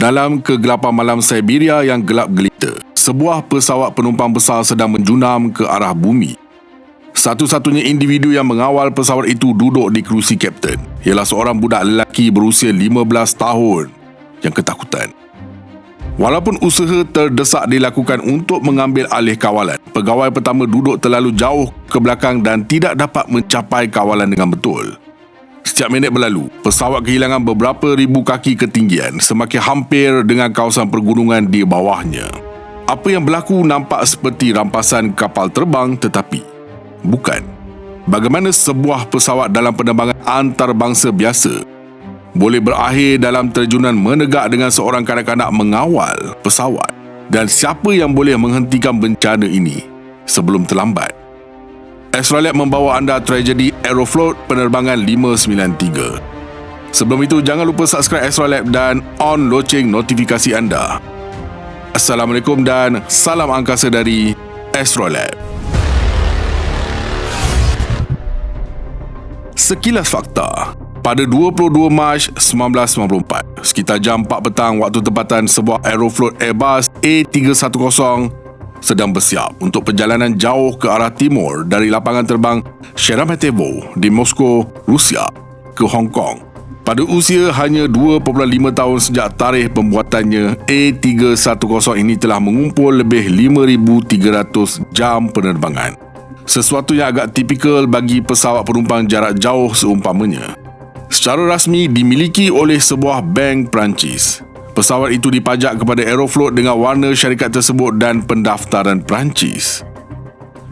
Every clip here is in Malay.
Dalam kegelapan malam Siberia yang gelap gelita, sebuah pesawat penumpang besar sedang menjunam ke arah bumi. Satu-satunya individu yang mengawal pesawat itu duduk di kerusi kapten ialah seorang budak lelaki berusia 15 tahun yang ketakutan. Walaupun usaha terdesak dilakukan untuk mengambil alih kawalan, pegawai pertama duduk terlalu jauh ke belakang dan tidak dapat mencapai kawalan dengan betul. Setiap minit berlalu, pesawat kehilangan beberapa ribu kaki ketinggian, semakin hampir dengan kawasan pergunungan di bawahnya. Apa yang berlaku nampak seperti rampasan kapal terbang, tetapi bukan. Bagaimana sebuah pesawat dalam penerbangan antarabangsa biasa boleh berakhir dalam terjunan menegak dengan seorang kanak-kanak mengawal pesawat? Dan siapa yang boleh menghentikan bencana ini sebelum terlambat? Astrolab membawa anda tragedi Aeroflot penerbangan 593. Sebelum itu, jangan lupa subscribe Astrolab dan on loceng notifikasi anda. Assalamualaikum dan salam angkasa dari Astrolab. Sekilas fakta. Pada 22 Mac 1994, sekitar jam 4 petang waktu tempatan, sebuah Aeroflot Airbus A310 sedang bersiap untuk perjalanan jauh ke arah timur dari lapangan terbang Sheremetyevo di Moskow, Rusia ke Hong Kong. Pada usia hanya 2.5 tahun sejak tarikh pembuatannya, A310 ini telah mengumpul lebih 5,300 jam penerbangan. Sesuatu yang agak tipikal bagi pesawat penumpang jarak jauh seumpamanya. Secara rasmi dimiliki oleh sebuah bank Perancis. Pesawat itu dipajak kepada Aeroflot dengan warna syarikat tersebut dan pendaftaran Perancis.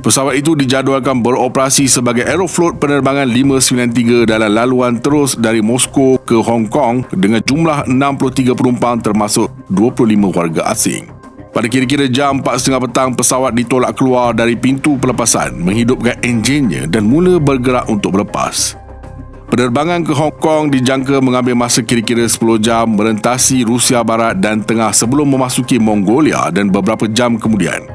Pesawat itu dijadualkan beroperasi sebagai Aeroflot penerbangan 593 dalam laluan terus dari Moskow ke Hong Kong dengan jumlah 63 penumpang termasuk 25 warga asing. Pada kira-kira jam 4.30 petang, pesawat ditolak keluar dari pintu pelepasan, menghidupkan enjinnya dan mula bergerak untuk berlepas. Penerbangan ke Hong Kong dijangka mengambil masa kira-kira 10 jam merentasi Rusia Barat dan Tengah sebelum memasuki Mongolia dan beberapa jam kemudian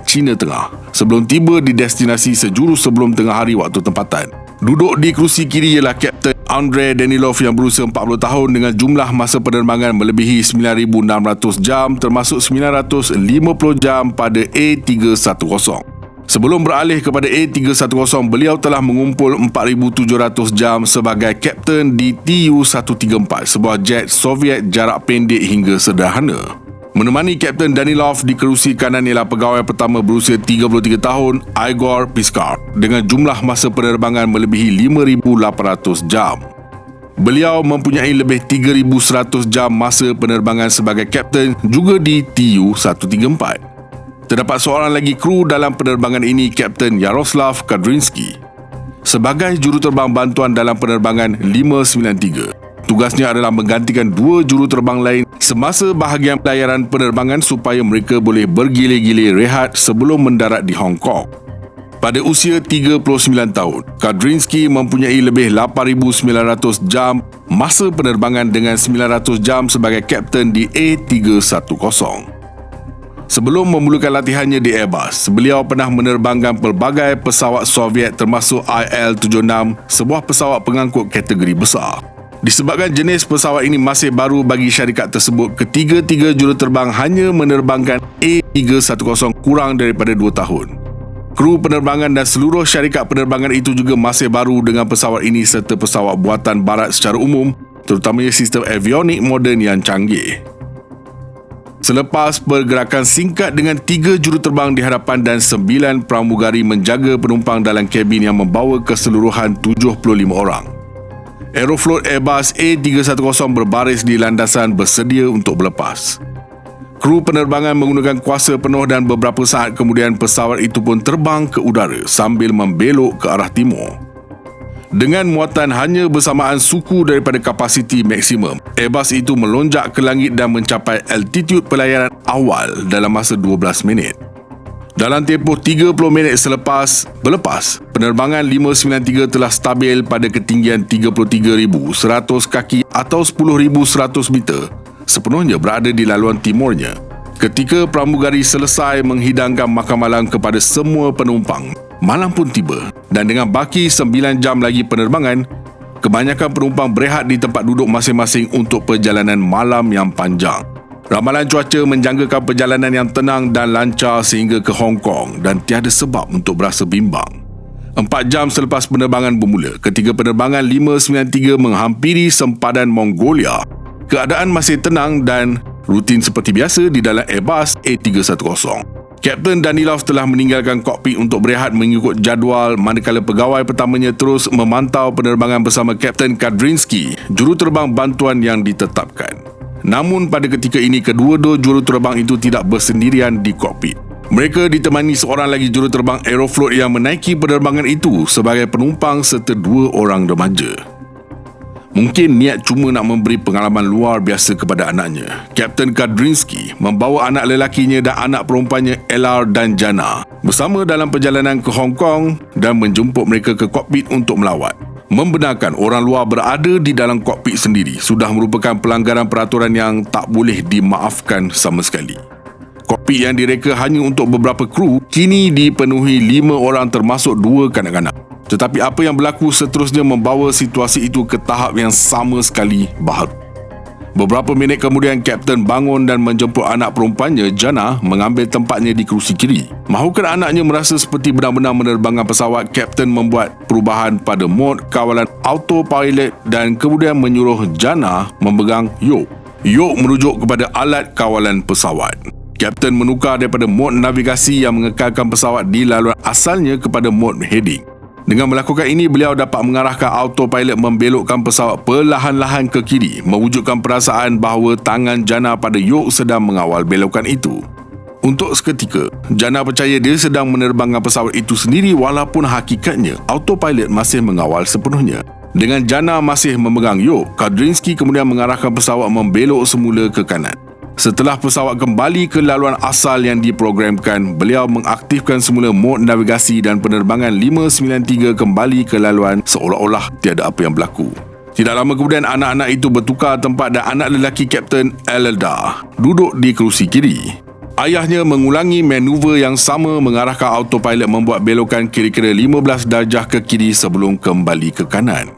China Tengah sebelum tiba di destinasi sejurus sebelum tengah hari waktu tempatan. Duduk di kerusi kiri ialah Kapten Andrei Danilov yang berusia 40 tahun dengan jumlah masa penerbangan melebihi 9,600 jam termasuk 950 jam pada A310. Sebelum beralih kepada A310, beliau telah mengumpul 4,700 jam sebagai kapten di Tu-134, sebuah jet Soviet jarak pendek hingga sederhana. Menemani Kapten Danilov di kerusi kanan ialah pegawai pertama berusia 33 tahun, Igor Piskar, dengan jumlah masa penerbangan melebihi 5,800 jam. Beliau mempunyai lebih 3,100 jam masa penerbangan sebagai kapten juga di Tu-134. Terdapat seorang lagi kru dalam penerbangan ini, Kapten Yaroslav Kadrinsky. Sebagai juruterbang bantuan dalam penerbangan 593, tugasnya adalah menggantikan 2 juruterbang lain semasa bahagian pelayaran penerbangan supaya mereka boleh bergilir-gilir rehat sebelum mendarat di Hong Kong. Pada usia 39 tahun, Kadrinsky mempunyai lebih 8,900 jam masa penerbangan dengan 900 jam sebagai kapten di A310. Sebelum memulakan latihannya di Airbus, beliau pernah menerbangkan pelbagai pesawat Soviet termasuk IL-76, sebuah pesawat pengangkut kategori besar. Disebabkan jenis pesawat ini masih baru bagi syarikat tersebut, ketiga-tiga juruterbang hanya menerbangkan A310 kurang daripada 2 tahun. Kru penerbangan dan seluruh syarikat penerbangan itu juga masih baru dengan pesawat ini serta pesawat buatan barat secara umum, terutamanya sistem avionik moden yang canggih. Selepas pergerakan singkat dengan 3 juruterbang di hadapan dan 9 pramugari menjaga penumpang dalam kabin yang membawa keseluruhan 75 orang, Aeroflot Airbus A310 berbaris di landasan bersedia untuk berlepas. Kru penerbangan menggunakan kuasa penuh dan beberapa saat kemudian pesawat itu pun terbang ke udara sambil membelok ke arah timur. Dengan muatan hanya bersamaan suku daripada kapasiti maksimum, Airbus itu melonjak ke langit dan mencapai altitude pelayaran awal dalam masa 12 minit. Dalam tempoh 30 minit selepas berlepas, penerbangan 593 telah stabil pada ketinggian 33,100 kaki atau 10,100 meter, sepenuhnya berada di laluan timurnya. Ketika pramugari selesai menghidangkan makan malam kepada semua penumpang, malam pun tiba dan dengan baki 9 jam lagi penerbangan, kebanyakan penumpang berehat di tempat duduk masing-masing untuk perjalanan malam yang panjang. Ramalan cuaca menjangkakan perjalanan yang tenang dan lancar sehingga ke Hong Kong dan tiada sebab untuk berasa bimbang. 4 jam selepas penerbangan bermula, ketika penerbangan 593 menghampiri sempadan Mongolia, keadaan masih tenang dan rutin seperti biasa di dalam Airbus A310. Kapten Danilov telah meninggalkan kokpit untuk berehat mengikut jadual, manakala pegawai pertamanya terus memantau penerbangan bersama Kapten Kadrinsky, juruterbang bantuan yang ditetapkan. Namun pada ketika ini, kedua-dua juruterbang itu tidak bersendirian di kokpit. Mereka ditemani seorang lagi juruterbang Aeroflot yang menaiki penerbangan itu sebagai penumpang serta 2 orang remaja. Mungkin niat cuma nak memberi pengalaman luar biasa kepada anaknya. Kapten Kadrinsky membawa anak lelakinya dan anak perempuannya LR dan Jana bersama dalam perjalanan ke Hong Kong dan menjemput mereka ke kokpit untuk melawat. Membenarkan orang luar berada di dalam kokpit sendiri sudah merupakan pelanggaran peraturan yang tak boleh dimaafkan sama sekali. Kokpit yang direka hanya untuk beberapa kru kini dipenuhi 5 orang termasuk 2 kanak-kanak. Tetapi apa yang berlaku seterusnya membawa situasi itu ke tahap yang sama sekali baharu. Beberapa minit kemudian, Kapten bangun dan menjemput anak perempuannya, Jana, mengambil tempatnya di kerusi kiri. Mahukan anaknya merasa seperti benar-benar menerbangkan pesawat, Kapten membuat perubahan pada mod kawalan autopilot dan kemudian menyuruh Jana memegang yoke. Yoke merujuk kepada alat kawalan pesawat. Kapten menukar daripada mod navigasi yang mengekalkan pesawat di laluan asalnya kepada mod heading. Dengan melakukan ini, beliau dapat mengarahkan autopilot membelokkan pesawat perlahan-lahan ke kiri, mewujudkan perasaan bahawa tangan Jana pada yoke sedang mengawal belokan itu. Untuk seketika, Jana percaya dia sedang menerbangkan pesawat itu sendiri walaupun hakikatnya autopilot masih mengawal sepenuhnya. Dengan Jana masih memegang yoke, Kadrinsky kemudian mengarahkan pesawat membelok semula ke kanan. Setelah pesawat kembali ke laluan asal yang diprogramkan, beliau mengaktifkan semula mod navigasi dan penerbangan 593 kembali ke laluan seolah-olah tiada apa yang berlaku. Tidak lama kemudian, anak-anak itu bertukar tempat dan anak lelaki Kapten Elda duduk di kerusi kiri. Ayahnya mengulangi manuver yang sama mengarahkan autopilot membuat belokan kira-kira 15 darjah ke kiri sebelum kembali ke kanan.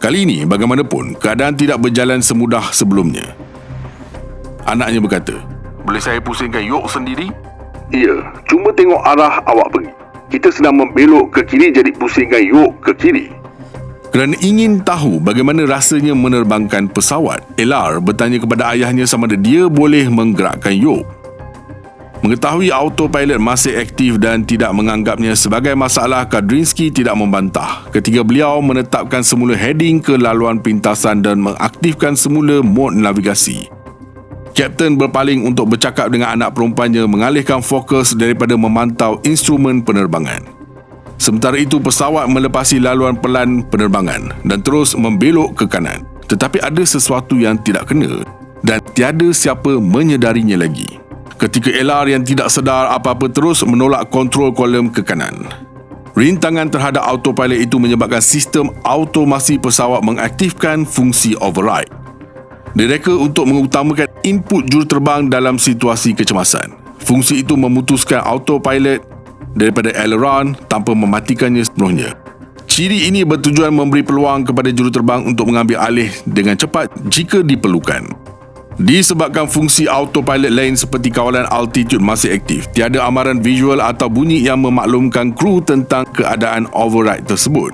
Kali ini, bagaimanapun, keadaan tidak berjalan semudah sebelumnya. Anaknya berkata, "Boleh saya pusingkan yoke sendiri?" "Ya, cuma tengok arah awak pergi. Kita sedang membelok ke kiri, jadi pusingkan yoke ke kiri." Kerana ingin tahu bagaimana rasanya menerbangkan pesawat, LR bertanya kepada ayahnya sama ada dia boleh menggerakkan yoke. Mengetahui autopilot masih aktif dan tidak menganggapnya sebagai masalah, Kadrinsky tidak membantah ketika beliau menetapkan semula heading ke laluan pintasan dan mengaktifkan semula mod navigasi. Kapten berpaling untuk bercakap dengan anak perempuannya mengalihkan fokus daripada memantau instrumen penerbangan. Sementara itu, pesawat melepasi laluan pelan penerbangan dan terus membelok ke kanan. Tetapi ada sesuatu yang tidak kena dan tiada siapa menyedarinya lagi. Ketika LR yang tidak sedar apa-apa terus menolak kontrol kolom ke kanan. Rintangan terhadap autopilot itu menyebabkan sistem automasi pesawat mengaktifkan fungsi override. Direka untuk mengutamakan input juruterbang dalam situasi kecemasan. Fungsi itu memutuskan autopilot daripada aileron tanpa mematikannya sepenuhnya. Ciri ini bertujuan memberi peluang kepada juruterbang untuk mengambil alih dengan cepat jika diperlukan. Disebabkan fungsi autopilot lain seperti kawalan altitude masih aktif, tiada amaran visual atau bunyi yang memaklumkan kru tentang keadaan override tersebut.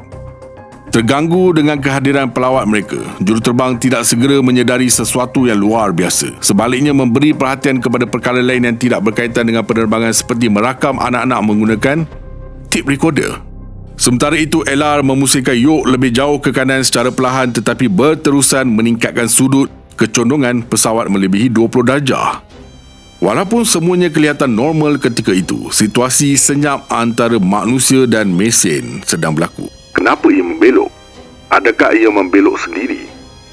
Terganggu dengan kehadiran pelawat mereka, juruterbang tidak segera menyedari sesuatu yang luar biasa. Sebaliknya, memberi perhatian kepada perkara lain yang tidak berkaitan dengan penerbangan seperti merakam anak-anak menggunakan tape recorder. Sementara itu, LR memusingkan yoke lebih jauh ke kanan secara perlahan tetapi berterusan meningkatkan sudut kecondongan pesawat melebihi 20 darjah. Walaupun semuanya kelihatan normal ketika itu, situasi senyap antara manusia dan mesin sedang berlaku. "Kenapa ia membelok? Adakah ia membelok sendiri?"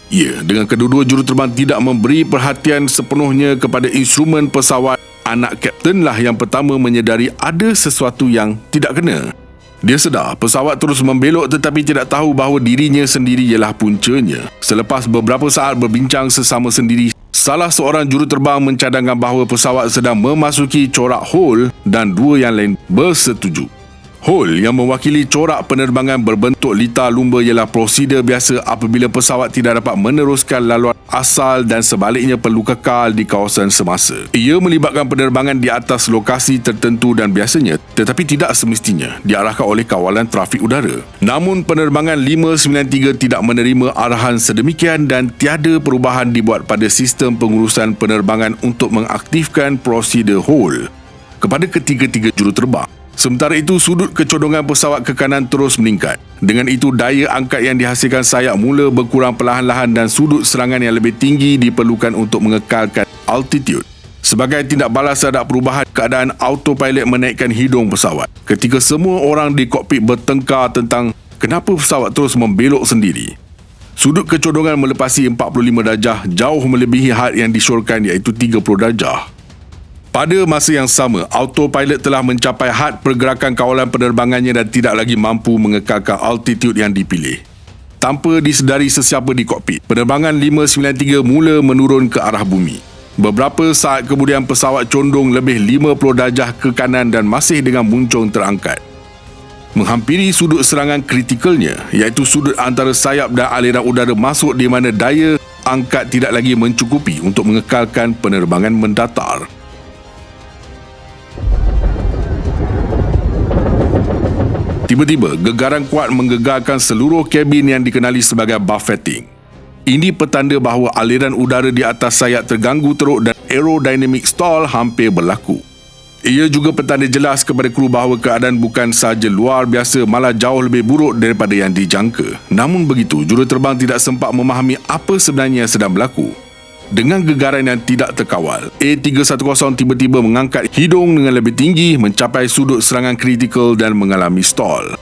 Ya, dengan kedua-dua juruterbang tidak memberi perhatian sepenuhnya kepada instrumen pesawat, anak kaptenlah yang pertama menyedari ada sesuatu yang tidak kena. Dia sedar pesawat terus membelok tetapi tidak tahu bahawa dirinya sendiri ialah puncanya. Selepas beberapa saat berbincang sesama sendiri, salah seorang juruterbang mencadangkan bahawa pesawat sedang memasuki corak hole dan 2 yang lain bersetuju. Hole yang mewakili corak penerbangan berbentuk lita lumba ialah prosedur biasa apabila pesawat tidak dapat meneruskan laluan asal dan sebaliknya perlu kekal di kawasan semasa. Ia melibatkan penerbangan di atas lokasi tertentu dan biasanya, tetapi tidak semestinya, diarahkan oleh kawalan trafik udara. Namun penerbangan 593 tidak menerima arahan sedemikian dan tiada perubahan dibuat pada sistem pengurusan penerbangan untuk mengaktifkan prosedur Hole kepada ketiga-tiga juruterbang. Sementara itu, sudut kecondongan pesawat ke kanan terus meningkat. Dengan itu, daya angkat yang dihasilkan sayap mula berkurang perlahan-lahan dan sudut serangan yang lebih tinggi diperlukan untuk mengekalkan altitude. Sebagai tindak balas terhadap perubahan keadaan, autopilot menaikkan hidung pesawat. Ketika semua orang di kokpit bertengkar tentang kenapa pesawat terus membelok sendiri. Sudut kecondongan melepasi 45 darjah, jauh melebihi had yang disyorkan iaitu 30 darjah. Pada masa yang sama, autopilot telah mencapai had pergerakan kawalan penerbangannya dan tidak lagi mampu mengekalkan altitude yang dipilih. Tanpa disedari sesiapa di kokpit, penerbangan 593 mula menurun ke arah bumi. Beberapa saat kemudian pesawat condong lebih 50 darjah ke kanan dan masih dengan muncung terangkat. Menghampiri sudut serangan kritikalnya, iaitu sudut antara sayap dan aliran udara masuk di mana daya angkat tidak lagi mencukupi untuk mengekalkan penerbangan mendatar. Tiba-tiba, gegaran kuat menggegarkan seluruh kabin yang dikenali sebagai buffeting. Ini petanda bahawa aliran udara di atas sayap terganggu teruk dan aerodynamic stall hampir berlaku. Ia juga petanda jelas kepada kru bahawa keadaan bukan sahaja luar biasa, malah jauh lebih buruk daripada yang dijangka. Namun begitu, juruterbang tidak sempat memahami apa sebenarnya yang sedang berlaku. Dengan gegaran yang tidak terkawal, A310 tiba-tiba mengangkat hidung dengan lebih tinggi mencapai sudut serangan kritikal dan mengalami stall.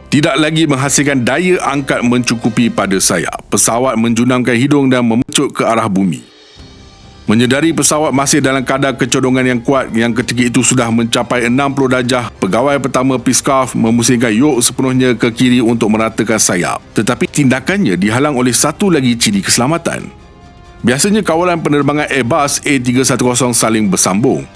Tidak lagi menghasilkan daya angkat mencukupi pada sayap, pesawat menjunamkan hidung dan memecut ke arah bumi. Menyedari pesawat masih dalam kadar kecondongan yang kuat yang ketika itu sudah mencapai 60 darjah, pegawai pertama Piscaf memusingkan yok sepenuhnya ke kiri untuk meratakan sayap. Tetapi tindakannya dihalang oleh satu lagi ciri keselamatan. Biasanya kawalan penerbangan Airbus A310 saling bersambung.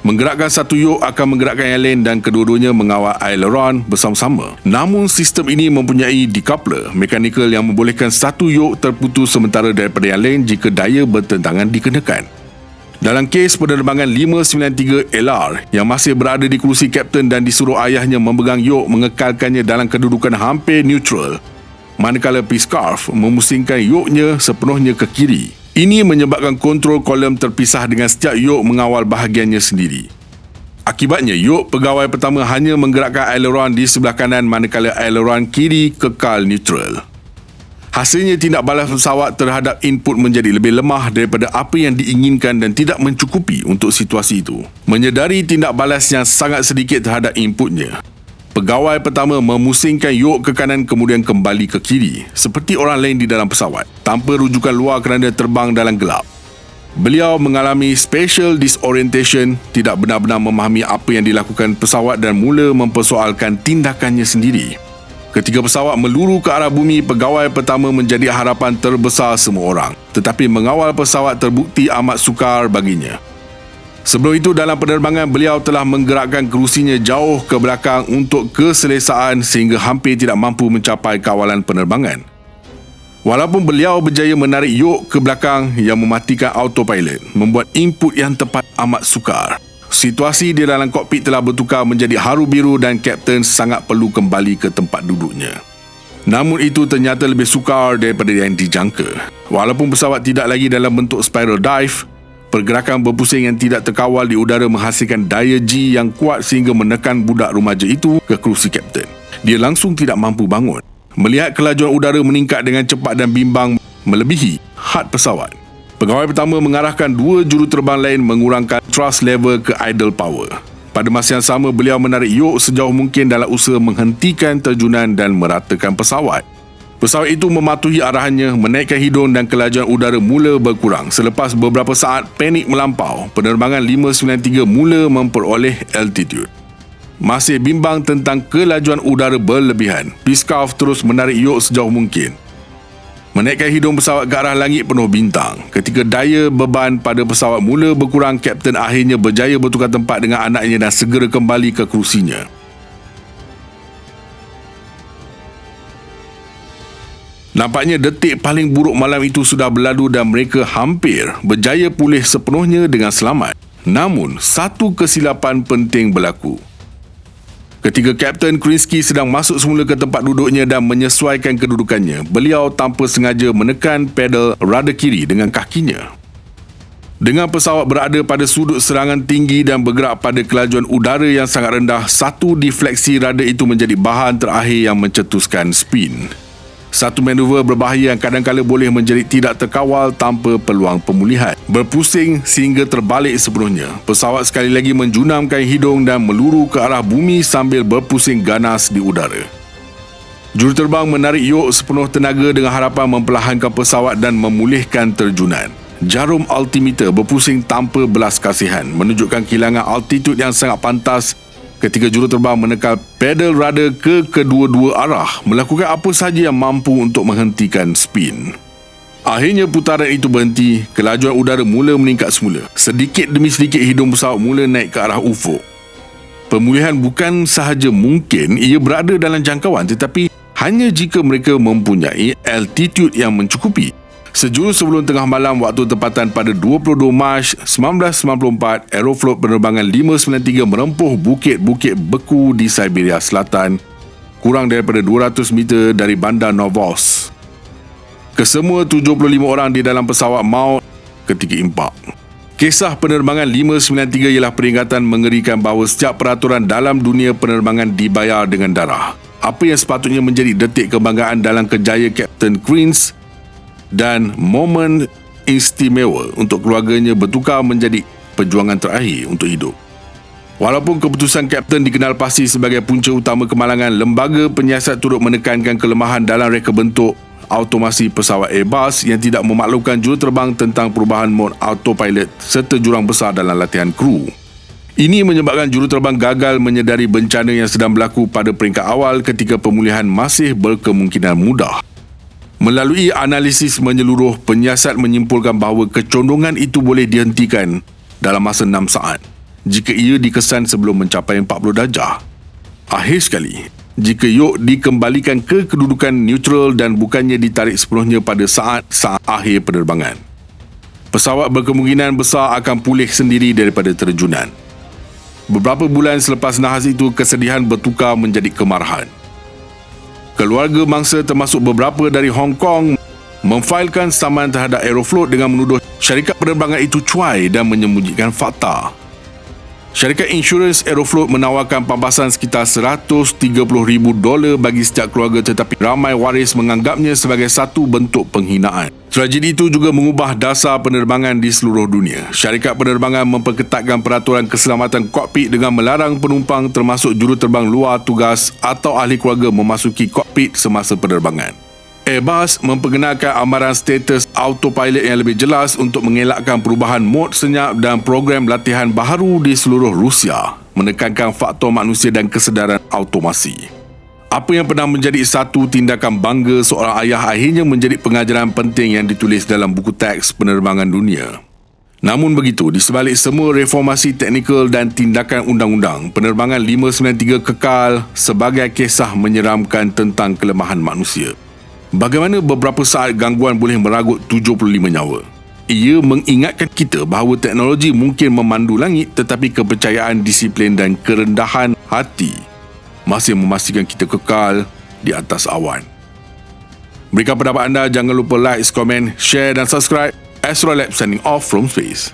Menggerakkan satu yok akan menggerakkan yang lain dan kedua-duanya mengawal aileron bersama-sama. Namun sistem ini mempunyai decoupler mekanikal yang membolehkan satu yok terputus sementara daripada yang lain jika daya bertentangan dikenakan. Dalam kes penerbangan 593 LR yang masih berada di kerusi kapten dan disuruh ayahnya memegang yok mengekalkannya dalam kedudukan hampir neutral, manakala Piscaf memusingkan yoknya sepenuhnya ke kiri. Ini menyebabkan kontrol kolom terpisah dengan setiap yok mengawal bahagiannya sendiri. Akibatnya, yok pegawai pertama hanya menggerakkan aileron di sebelah kanan manakala aileron kiri kekal neutral. Hasilnya, tindak balas pesawat terhadap input menjadi lebih lemah daripada apa yang diinginkan dan tidak mencukupi untuk situasi itu. Menyedari tindak balas yang sangat sedikit terhadap inputnya, pegawai pertama memusingkan yok ke kanan kemudian kembali ke kiri, seperti orang lain di dalam pesawat, tanpa rujukan luar kerana terbang dalam gelap. Beliau mengalami spatial disorientation, tidak benar-benar memahami apa yang dilakukan pesawat dan mula mempersoalkan tindakannya sendiri. Ketika pesawat meluru ke arah bumi, pegawai pertama menjadi harapan terbesar semua orang. Tetapi mengawal pesawat terbukti amat sukar baginya. Sebelum itu, dalam penerbangan, beliau telah menggerakkan kerusinya jauh ke belakang untuk keselesaan sehingga hampir tidak mampu mencapai kawalan penerbangan. Walaupun beliau berjaya menarik yok ke belakang yang mematikan autopilot, membuat input yang tepat amat sukar. Situasi di dalam kokpit telah bertukar menjadi haru biru dan kapten sangat perlu kembali ke tempat duduknya. Namun itu ternyata lebih sukar daripada yang dijangka. Walaupun pesawat tidak lagi dalam bentuk spiral dive, pergerakan berpusing yang tidak terkawal di udara menghasilkan daya G yang kuat sehingga menekan budak remaja itu ke kerusi kapten. Dia langsung tidak mampu bangun. Melihat kelajuan udara meningkat dengan cepat dan bimbang melebihi had pesawat, pegawai pertama mengarahkan dua juruterbang lain mengurangkan thrust level ke idle power. Pada masa yang sama, beliau menarik yok sejauh mungkin dalam usaha menghentikan terjunan dan meratakan pesawat. Pesawat itu mematuhi arahannya, menaikkan hidung dan kelajuan udara mula berkurang. Selepas beberapa saat panik melampau, penerbangan 593 mula memperoleh altitude. Masih bimbang tentang kelajuan udara berlebihan, Piscaf terus menarik yok sejauh mungkin. Menaikkan hidung pesawat ke arah langit penuh bintang. Ketika daya beban pada pesawat mula berkurang, kapten akhirnya berjaya bertukar tempat dengan anaknya dan segera kembali ke kerusinya. Nampaknya detik paling buruk malam itu sudah berlalu dan mereka hampir berjaya pulih sepenuhnya dengan selamat. Namun, satu kesilapan penting berlaku. Ketika Kapten Krinsky sedang masuk semula ke tempat duduknya dan menyesuaikan kedudukannya, beliau tanpa sengaja menekan pedal rada kiri dengan kakinya. Dengan pesawat berada pada sudut serangan tinggi dan bergerak pada kelajuan udara yang sangat rendah, satu defleksi rada itu menjadi bahan terakhir yang mencetuskan spin. Satu manuver berbahaya yang kadang-kala boleh menjadi tidak terkawal tanpa peluang pemulihan. Berpusing sehingga terbalik sepenuhnya. Pesawat sekali lagi menjunamkan hidung dan meluru ke arah bumi sambil berpusing ganas di udara. Juruterbang menarik yok sepenuh tenaga dengan harapan memperlahankan pesawat dan memulihkan terjunan. Jarum altimeter berpusing tanpa belas kasihan, menunjukkan kehilangan altitude yang sangat pantas ketika juruterbang menekan pedal rada ke kedua-dua arah, melakukan apa sahaja yang mampu untuk menghentikan spin. Akhirnya putaran itu berhenti, kelajuan udara mula meningkat semula. Sedikit demi sedikit hidung pesawat mula naik ke arah ufuk. Pemulihan bukan sahaja mungkin ia berada dalam jangkauan, tetapi hanya jika mereka mempunyai altitude yang mencukupi. Sejurus sebelum tengah malam waktu tempatan pada 22 Mac 1994, Aeroflot penerbangan 593 merempuh bukit-bukit beku di Siberia Selatan, kurang daripada 200 meter dari bandar Novos. Kesemua 75 orang di dalam pesawat maut ketika impak. Kisah penerbangan 593 ialah peringatan mengerikan bahawa setiap peraturan dalam dunia penerbangan dibayar dengan darah. Apa yang sepatutnya menjadi detik kebanggaan dalam kejayaan Kapten Krins dan momen istimewa untuk keluarganya bertukar menjadi perjuangan terakhir untuk hidup. Walaupun keputusan Kapten dikenal pasti sebagai punca utama kemalangan, lembaga penyiasat turut menekankan kelemahan dalam reka bentuk automasi pesawat Airbus yang tidak memaklumkan juruterbang tentang perubahan mod autopilot serta jurang besar dalam latihan kru. Ini menyebabkan juruterbang gagal menyedari bencana yang sedang berlaku pada peringkat awal ketika pemulihan masih berkemungkinan mudah. Melalui analisis menyeluruh, penyiasat menyimpulkan bahawa kecondongan itu boleh dihentikan dalam masa 6 saat jika ia dikesan sebelum mencapai 40 darjah. Akhir sekali, jika yok dikembalikan ke kedudukan neutral dan bukannya ditarik sepenuhnya pada saat-saat akhir penerbangan, pesawat berkemungkinan besar akan pulih sendiri daripada terjunan. Beberapa bulan selepas nahas itu, kesedihan bertukar menjadi kemarahan. Keluarga mangsa termasuk beberapa dari Hong Kong memfailkan saman terhadap Aeroflot dengan menuduh syarikat penerbangan itu cuai dan menyembunyikan fakta. Syarikat insurans Aeroflot menawarkan pambasan sekitar $130,000 bagi setiap keluarga, tetapi ramai waris menganggapnya sebagai satu bentuk penghinaan. Tragedi itu juga mengubah dasar penerbangan di seluruh dunia. Syarikat penerbangan memperketatkan peraturan keselamatan kokpit dengan melarang penumpang termasuk juruterbang luar tugas atau ahli keluarga memasuki kokpit semasa penerbangan. Airbus memperkenalkan amaran status autopilot yang lebih jelas untuk mengelakkan perubahan mod senyap dan program latihan baharu di seluruh Rusia, menekankan faktor manusia dan kesedaran automasi. Apa yang pernah menjadi satu tindakan bangga seorang ayah akhirnya menjadi pengajaran penting yang ditulis dalam buku teks penerbangan dunia. Namun begitu, di sebalik semua reformasi teknikal dan tindakan undang-undang, penerbangan 593 kekal sebagai kisah menyeramkan tentang kelemahan manusia. Bagaimana beberapa saat gangguan boleh meragut 75 nyawa? Ia mengingatkan kita bahawa teknologi mungkin memandu langit, tetapi kepercayaan, disiplin dan kerendahan hati masih memastikan kita kekal di atas awan. Berikan pendapat anda, jangan lupa like, komen, share dan subscribe. Astrolab signing off from space.